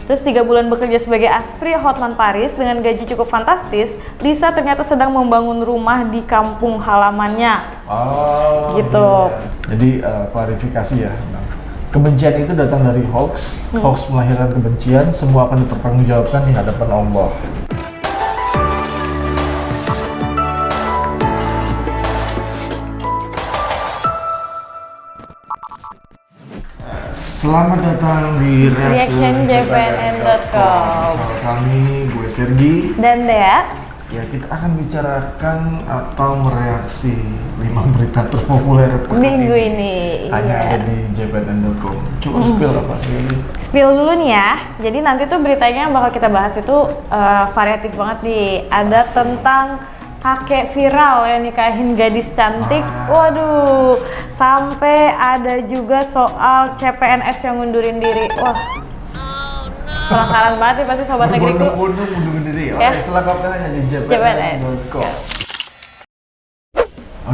Terus 3 bulan bekerja sebagai aspri Hotman Paris dengan gaji cukup fantastis, Lisa ternyata sedang membangun rumah di kampung halamannya. Oh, gitu. Iya. Jadi klarifikasi ya. Nah, kebencian itu datang dari hoax. Hoax melahirkan kebencian. Semua akan dipertanggungjawabkan di hadapan Allah. Selamat datang di reactionjpnn.com. Bersama kami, gue Sergi Dan Dea. Ya, kita akan bicarakan atau mereaksi 5 berita terpopuler pekan Minggu ini. Hanya Iya. ada di jpnn.com. Coba spill apa sih ini? Spill dulu nih ya. Jadi nanti tuh beritanya yang bakal kita bahas itu variatif banget nih. Ada tentang kakek viral yang nikahin gadis cantik. Waduh. Sampai ada juga soal CPNS yang ngundurin diri. Wah. Penasaran banget nih pasti sobat negeriku. Berbondong-bondong mundur diri. Ya. Oke, selengkapnya hanya di jpnn.com.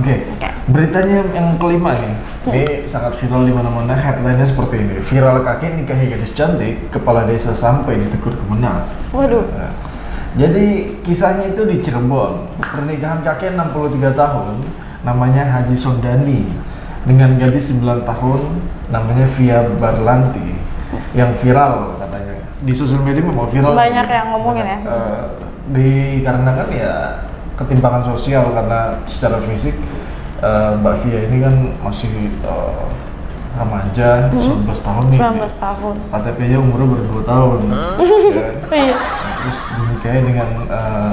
Oke, beritanya yang kelima nih. Ini sangat viral di mana-mana. Headline-nya seperti ini: viral kakek nikahi gadis cantik, kepala desa sampai ditegur kemenang. Waduh. Jadi kisahnya itu di Cirebon. Pernikahan kakek 63 tahun, namanya Haji Sondani, dengan gadis 9 tahun, namanya Via Barlanti, yang viral katanya. Di sosial media memang viral. Banyak yang ngomongin ya. Dikarenakan ya ketimpangan sosial, karena secara fisik Mbak Via ini kan masih remaja, 19 tahun nih. 19 tahun. KTP-nya umurnya baru 2 tahun. Ya. Iya. Terus dinikahi dengan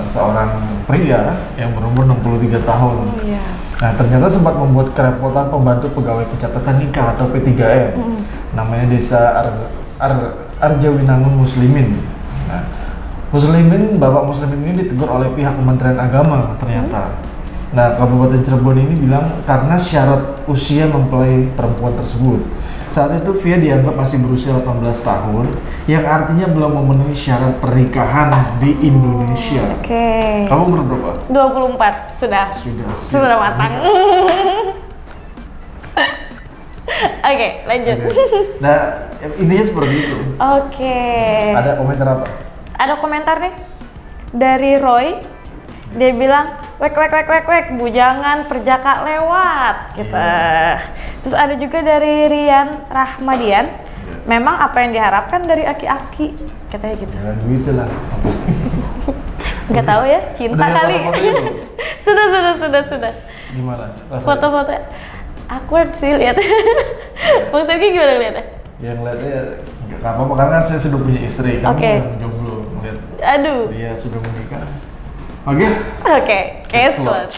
seorang pria yang berumur 63 tahun. Oh iya. Nah, ternyata sempat membuat kerepotan pembantu pegawai pencatatan nikah atau P3N. Namanya Desa Arjawinangun Muslimin. Nah, Bapak Muslimin ini ditegur oleh pihak Kementerian Agama ternyata. Nah, Kabupaten Cirebon ini bilang karena syarat usia mempelai perempuan tersebut. Saat itu Via dianggap masih berusia 18 tahun, yang artinya belum memenuhi syarat pernikahan di Indonesia. Oke. Kamu umur berapa? 24 sudah. Sudah matang. Oke, lanjut. Oke. Nah, intinya seperti itu. Oke. Ada komentar apa? Ada komentar nih dari Roy. Dia bilang, wek, bujangan perjaka lewat gitu. Terus ada juga dari Rian Rahmadian. Memang apa yang diharapkan dari aki-aki, katanya gitu. Jangan gitu lah. Nggak tahu ya, cinta Udah kali. foto-fotonya belum? Sudah. Gimana? Rasanya? Foto-foto awkward sih lihat. Bang Sergi gimana lihatnya? Yang lihatnya nggak apa-apa, karena kan saya sudah punya istri. Kamu yang jomblo melihat Aduh. dia sudah menikah. Oke. Case closed.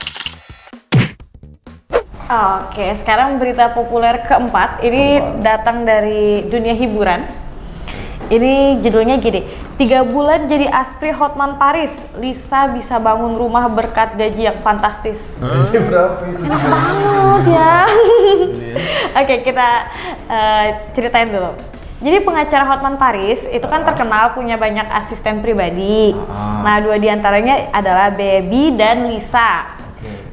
Oke, sekarang berita populer keempat. Ini datang dari dunia hiburan. Ini judulnya gini: 3 bulan jadi aspri Hotman Paris, Lisa bisa bangun rumah berkat gaji yang fantastis. Gaji berapa itu? Enak banget ya. Oke, kita ceritain dulu. Jadi pengacara Hotman Paris itu kan terkenal punya banyak asisten pribadi. Nah, 2 diantaranya adalah Baby dan Lisa.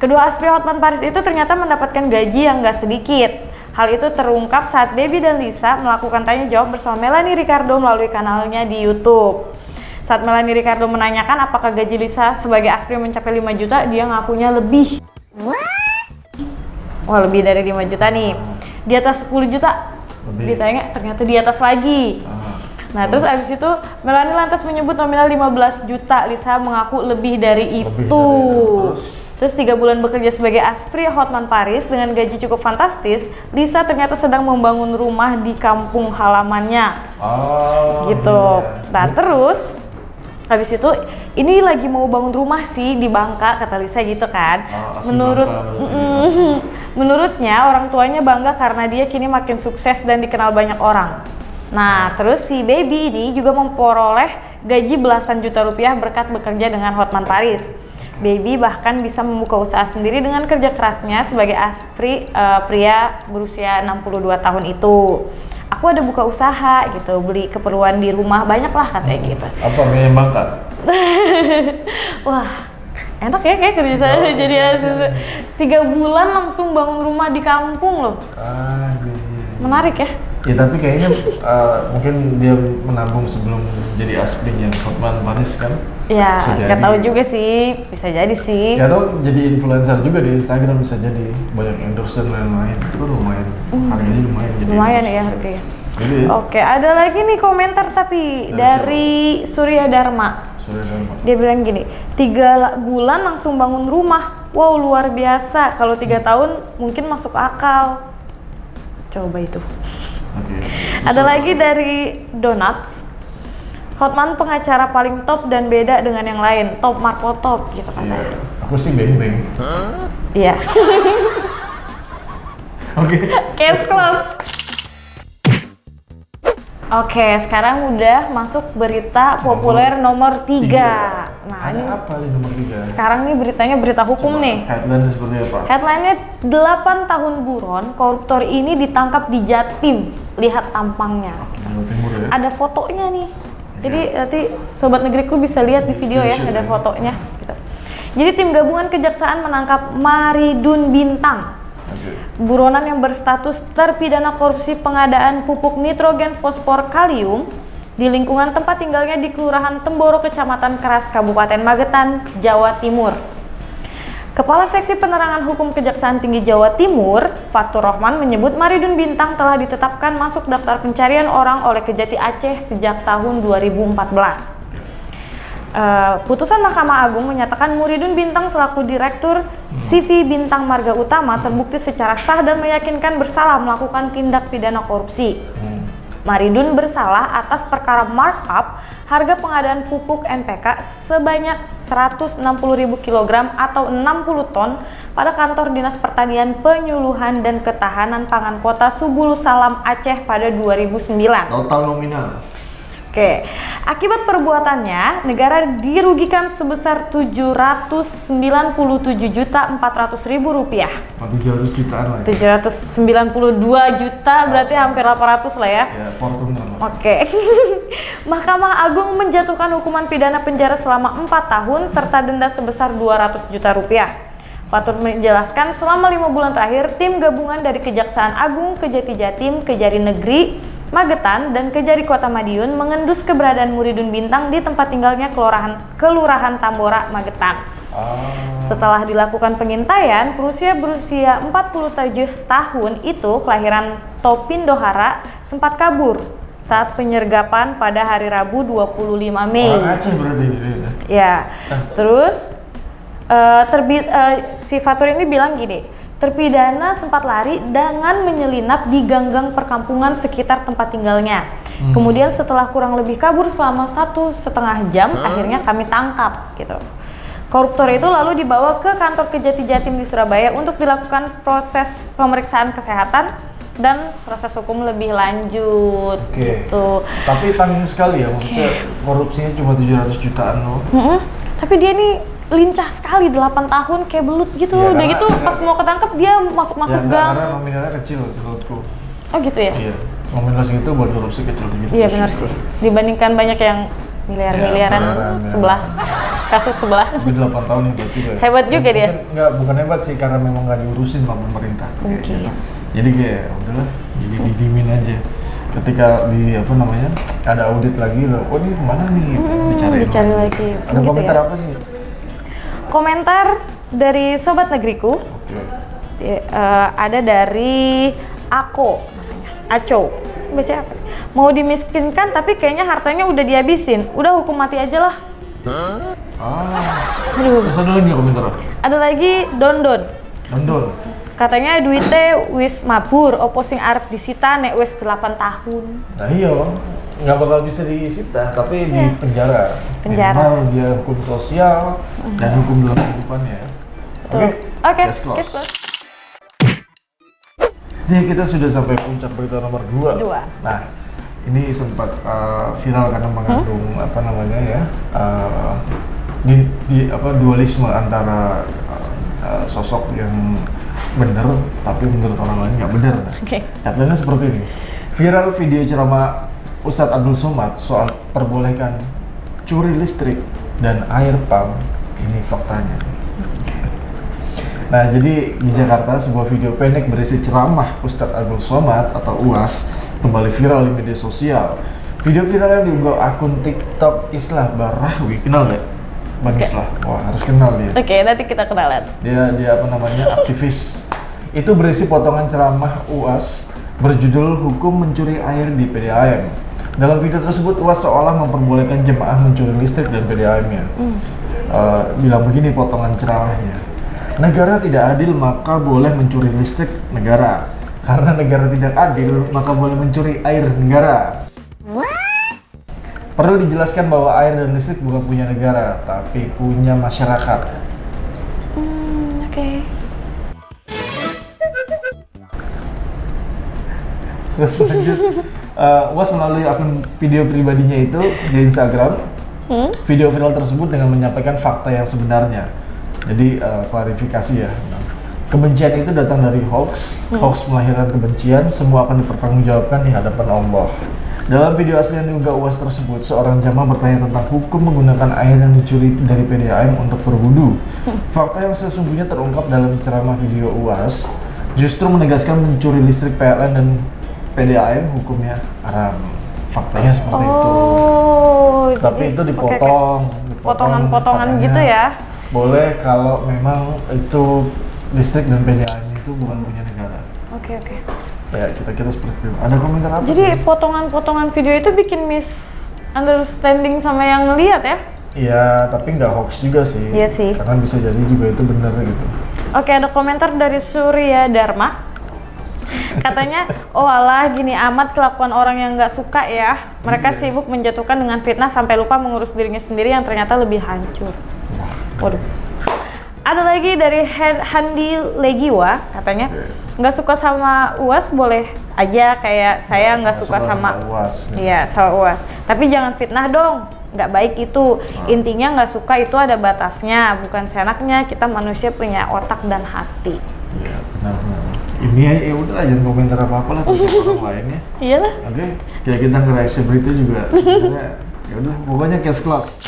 Kedua aspri Hotman Paris itu ternyata mendapatkan gaji yang gak sedikit. Hal itu terungkap saat Baby dan Lisa melakukan tanya jawab bersama Melanie Ricardo melalui kanalnya di YouTube. Saat Melanie Ricardo menanyakan apakah gaji Lisa sebagai aspri mencapai 5 juta, dia ngakunya lebih. Wah, lebih dari 5 juta nih. Di atas 10 juta. Ditanya ternyata di atas lagi. Nah, terus abis itu Melanie lantas menyebut nominal 15 juta. Lisa mengaku lebih dari itu. Terus 3 bulan bekerja sebagai aspri Hotman Paris dengan gaji cukup fantastis, Lisa ternyata sedang membangun rumah di kampung halamannya. Gitu. Nah, terus habis itu ini lagi mau bangun rumah sih di Bangka, kata Lisa gitu kan. Menurutnya orang tuanya bangga karena dia kini makin sukses dan dikenal banyak orang. Nah, terus si Baby ini juga memperoleh gaji belasan juta rupiah berkat bekerja dengan Hotman Paris. Baby bahkan bisa membuka usaha sendiri dengan kerja kerasnya sebagai aspri pria berusia 62 tahun itu. Aku ada buka usaha gitu, beli keperluan di rumah banyak lah katanya gitu. Apa yang Bangka? Wah, enak ya kayak kerja saya jadi 3 bulan langsung bangun rumah di kampung loh. Menarik ya. Ya tapi kayaknya mungkin dia menabung sebelum jadi aslinya Hotman Paris kan? Ya, Bisa nggak jadi. tahu juga sih, bisa jadi sih. Ya atau jadi influencer juga di Instagram bisa jadi banyak endorse dan lain-lain. Itu kan lumayan, harganya lumayan. Jadi Lumayan endorse. ya harganya. Jadi Oke, ada lagi nih komentar tapi dari Surya Dharma. Surya Dharma. Dia bilang gini, 3 bulan langsung bangun rumah. Wow, luar biasa. Kalau 3 tahun mungkin masuk akal. Coba itu. Oke. Ada lagi dari Donuts. Hotman pengacara paling top dan beda dengan yang lain. Top Marco top gitu Iya. katanya. Aku sih beng-beng. Iya. Oke. Case close. Oke, sekarang udah masuk berita populer nomor 3. Nah, Ada ini apa di nomor 3? sekarang nih beritanya berita hukum nih. Headline seperti apa? Headline-nya 8 tahun buron, koruptor ini ditangkap di Jatim. Lihat tampangnya. Jawa Timur ya. Ada fotonya nih. Jadi nanti sobat negeriku bisa lihat di video ya, Screenshot ada ya. fotonya. Gitu. Jadi tim gabungan kejaksaan menangkap Maridun Bintang, Oke. buronan yang berstatus terpidana korupsi pengadaan pupuk nitrogen fosfor kalium di lingkungan tempat tinggalnya di Kelurahan Temboro, Kecamatan Keras, Kabupaten Magetan, Jawa Timur. Kepala Seksi Penerangan Hukum Kejaksaan Tinggi Jawa Timur, Fatur Rahman menyebut Maridun Bintang telah ditetapkan masuk daftar pencarian orang oleh Kejati Aceh sejak tahun 2014. Putusan Mahkamah Agung menyatakan Maridun Bintang selaku Direktur CV Bintang Marga Utama terbukti secara sah dan meyakinkan bersalah melakukan tindak pidana korupsi. Maridun bersalah atas perkara markup harga pengadaan pupuk NPK sebanyak 160.000 kg atau 60 ton pada kantor Dinas Pertanian Penyuluhan dan Ketahanan Pangan Kota Subulu Salam Aceh pada 2009. Total nominal. Oke, akibat perbuatannya, negara dirugikan sebesar Rp797.400.000. 700 jutaan lah ya. 792 juta berarti hampir 800 lah ya. Ya, Fortuner lah. Oke. Mahkamah Agung menjatuhkan hukuman pidana penjara selama 4 tahun serta denda sebesar 200 juta rupiah. Fatur menjelaskan selama 5 bulan terakhir, tim gabungan dari Kejaksaan Agung, Kejati Jatim, Kejari Negeri, Magetan, dan Kejari Kota Madiun mengendus keberadaan Maridun Bintang di tempat tinggalnya Kelurahan Tambora, Magetan. Setelah dilakukan pengintaian, berusia 47 tahun itu kelahiran Topindohara sempat kabur saat penyergapan pada hari Rabu 25 Mei. Orang Aceh berarti ini. Ya, terus si Fatur ini bilang gini, terpidana sempat lari dengan menyelinap di gang-gang perkampungan sekitar tempat tinggalnya. Kemudian setelah kurang lebih kabur selama 1,5 jam, akhirnya kami tangkap gitu. Koruptor itu lalu dibawa ke kantor Kejati Jatim di Surabaya untuk dilakukan proses pemeriksaan kesehatan dan proses hukum lebih lanjut. Oke. Gitu. Tapi tanggung sekali ya, maksudnya korupsinya cuma 700 jutaan loh. Tapi dia nih lincah sekali, 8 tahun kayak belut gitu. Ya, Udah karena- gitu pas mau ketangkep dia masuk-masuk Ya, gang. karena nominalnya kecil menurutku. Oh gitu ya? Iya. Nominal segitu buat korupsi kecil gitu. Iya benar sih. Dibandingkan banyak yang miliaran-miliaran Ya, miliaran, ya. sebelah. Kasus sebelah. Tapi 8 tahun hebat juga ya. Hebat juga dia. Bukan hebat sih, karena memang nggak diurusin sama pemerintah. Mungkin. Kayak gitu. Jadi kayak udahlah, jadi didimin aja. Ketika ada audit lagi, oh ini kemana nih? Dicari lagi. Ada Gitu komentar ya. apa sih? Komentar dari Sobat Negeriku. Oke. Ada dari Ako namanya. Aco. Baca apa? Mau dimiskinkan tapi kayaknya hartanya udah dihabisin. Udah hukum mati aja lah. Aduh. Terus ada lagi komentar apa? Ada lagi Dondon. Dondon. Katanya duitnya wis mabur, opo sing arep disita nek wis 8 tahun. Nah iya, nggak bakal bisa disita, tapi di penjara. Penjara. Minimal dia hukum sosial dan hukum dalam kehidupannya. Tuh. Oke, case close. case close. Nih kita sudah sampai puncak berita nomor 2. Dua. Nah, ini sempat viral karena mengandung dualisme antara sosok yang benar tapi menurut orang lain nggak benar. Oke. Headline-nya seperti ini. Viral video ceramah Ustadz Abdul Somad soal perbolehkan curi listrik dan air pump. Ini faktanya. Nah, jadi di Jakarta sebuah video pendek berisi ceramah Ustadz Abdul Somad atau UAS kembali viral di media sosial. Video viral yang diunggah akun TikTok Islah Barahwi, kenal nggak? Bang Islah, wah harus kenal dia. Oke, nanti kita kenalan. Dia apa namanya, aktivis. Itu berisi potongan ceramah UAS berjudul Hukum Mencuri Air di PDAM. Dalam video tersebut UAS seolah memperbolehkan jemaah mencuri listrik dan PDAM-nya. Bilang begini potongan ceramahnya. Negara tidak adil maka boleh mencuri listrik negara. Karena negara tidak adil maka boleh mencuri air negara. Perlu dijelaskan bahwa air dan listrik bukan punya negara, tapi punya masyarakat. Oke. Terus lanjut, UAS melalui akun video pribadinya itu di Instagram, video viral tersebut dengan menyampaikan fakta yang sebenarnya. Jadi klarifikasi ya. Kebencian itu datang dari hoax, hoax melahirkan kebencian, semua akan dipertanggungjawabkan di hadapan Allah. Dalam video asli yang diunggah UAS tersebut, seorang jamaah bertanya tentang hukum menggunakan air yang dicuri dari PDAM untuk berwudu. Fakta yang sesungguhnya terungkap dalam ceramah video UAS justru menegaskan mencuri listrik PLN dan PDAM hukumnya haram. Faktanya seperti itu. Tapi itu dipotong, Potongan-potongan katanya gitu ya. boleh kalau memang itu listrik dan PDAM itu bukan punya negara. Oke. Ya kita seperti itu. Ada komentar apa Jadi sih? potongan-potongan video itu bikin misunderstanding sama yang ngeliat ya? Iya, tapi nggak hoax juga sih. Iya sih. Karena bisa jadi juga itu benar gitu. Oke, ada komentar dari Surya Dharma. Katanya, oh alah gini amat kelakuan orang yang nggak suka ya. Mereka sibuk menjatuhkan dengan fitnah sampai lupa mengurus dirinya sendiri yang ternyata lebih hancur. Waduh. Ada lagi dari Handi Legiwa, katanya nggak suka sama UAS boleh aja kayak saya nggak suka sama UAS. Iya, sama UAS. Tapi jangan fitnah dong, nggak baik itu. Intinya nggak suka itu ada batasnya, bukan seenaknya. Kita manusia punya otak dan hati. Iya, benar. Ini ya udah jangan komentar apa-apa lah tentang orang lain ya. Iyalah. Oke, kayak kita nge-reaction berita juga. Sebenarnya ya udah pokoknya case close.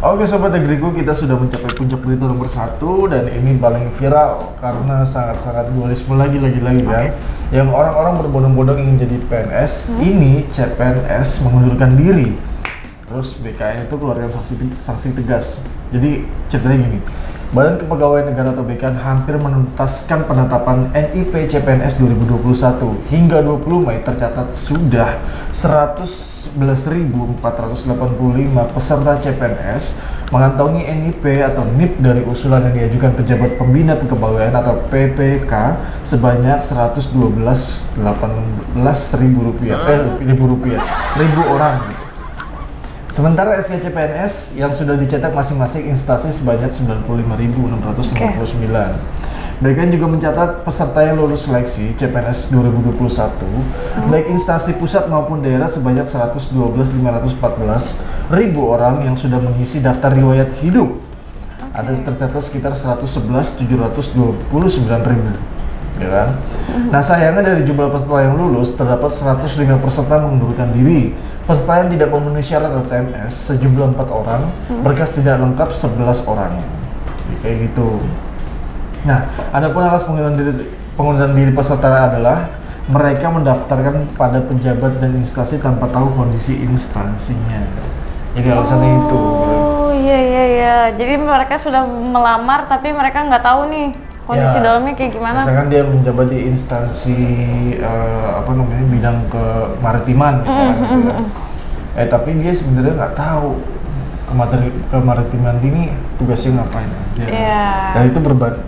Oke sobat negeriku, kita sudah mencapai puncak berita nomor 1 dan ini paling viral karena sangat-sangat dualisme lagi kan. Yang orang-orang berbondong-bondong ingin jadi PNS, ini CPNS mengundurkan diri. Terus BKN itu keluarkan sanksi tegas. Jadi ceritanya gini, Badan Kepegawaian Negara atau BKN hampir menuntaskan penetapan NIP CPNS 2021. Hingga 20 Mei tercatat sudah 111.485 peserta CPNS mengantongi NIP atau NIP dari usulan yang diajukan pejabat pembina kepegawaian atau PPK sebanyak 112.018 ribu orang. Sementara SKCPNS yang sudah dicetak masing-masing instansi sebanyak 95.659. BKN juga mencatat peserta yang lulus seleksi CPNS 2021, baik instansi pusat maupun daerah sebanyak 112.514 ribu orang yang sudah mengisi daftar riwayat hidup. Ada tercatat sekitar 111.729 ribu. Ya kan? Nah sayangnya dari jumlah peserta yang lulus terdapat 105 peserta mengundurkan diri. Peserta yang tidak memenuhi syarat TMS sejumlah 4 orang, berkas tidak lengkap 11 orang. Kayak gitu. Nah, adapun alas pengunduran diri peserta adalah mereka mendaftarkan pada pejabat dan instansi tanpa tahu kondisi instansinya. Jadi alasannya itu. Oh iya. Jadi mereka sudah melamar tapi mereka nggak tahu nih kondisi dalamnya kayak gimana. Misalkan dia menjabat di instansi bidang kemaritiman misalnya gitu ya. Tapi dia sebenarnya nggak tahu kemaritiman ini tugasnya ngapain aja. Dan itu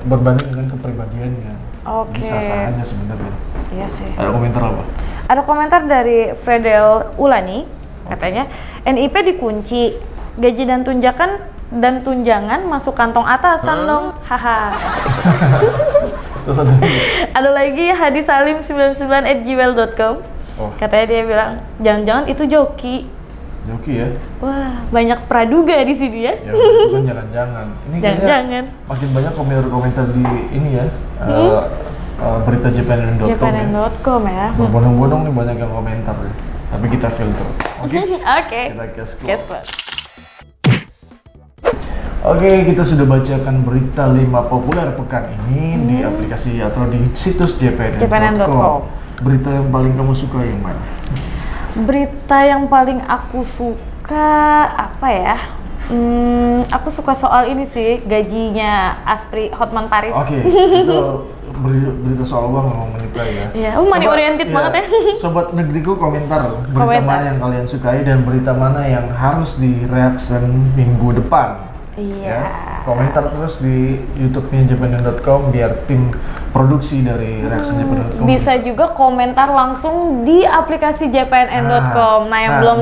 berbanding dengan kepribadiannya. Bisa aja sebenarnya. Iya sih. Ada komentar apa? Ada komentar dari Fredel Ulani, katanya NIP dikunci, gaji dan tunjangan masuk kantong atasan dong, haha. Terus ada lagi Hadi Salim 99@gmail.com. Katanya dia bilang, jangan-jangan itu joki. Joki ya? Wah, banyak praduga di sini ya. Ya, itu kan jangan-jangan. Ini jangan. Makin banyak komentar-komentar di ini ya. Berita jpnn.com jpnn.com ya. Berbondong-bondong nih banyak yang komentar ya. Tapi kita filter. Oke? Oke. Kita case close. Oke, kita sudah bacakan berita 5 populer pekan ini di aplikasi atau di situs jpnn.com. jpnn.com. Berita yang paling kamu suka yang mana? Berita yang paling aku suka apa ya? Aku suka soal ini sih, gajinya Aspri Hotman Paris. Oke, itu berita soal uang memang menyukai ya. Iya, money oriented banget ya. Sobat negeriku komentar berita Komentar. mana yang kalian sukai dan berita mana yang harus direaction minggu depan. Iya. Ya, komentar terus di YouTube-nya jpnn.com biar tim produksi dari reaction jpnn.com Bisa juga komentar langsung di aplikasi jpnn.com. Nah, yang belum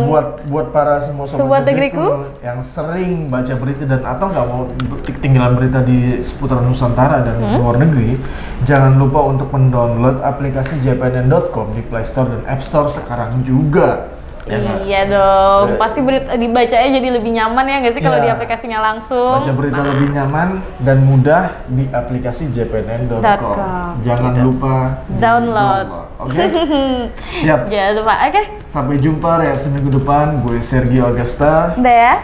buat para semua Sobat negeriku yang sering baca berita dan atau nggak mau ketinggalan berita di seputar Nusantara dan luar negeri, jangan lupa untuk mendownload aplikasi jpnn.com di Play Store dan App Store sekarang juga. Ya nggak? Iya dong, pasti berita dibacanya jadi lebih nyaman ya nggak sih kalau Iya. di aplikasinya langsung. Baca berita lebih nyaman dan mudah di aplikasi jpnn.com. Jangan lupa Download. Oke? Siap. Jangan lupa, oke. Sampai jumpa reaksi minggu depan. Gue Sergio Agasta. Udah ya.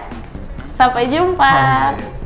Sampai jumpa. Bye.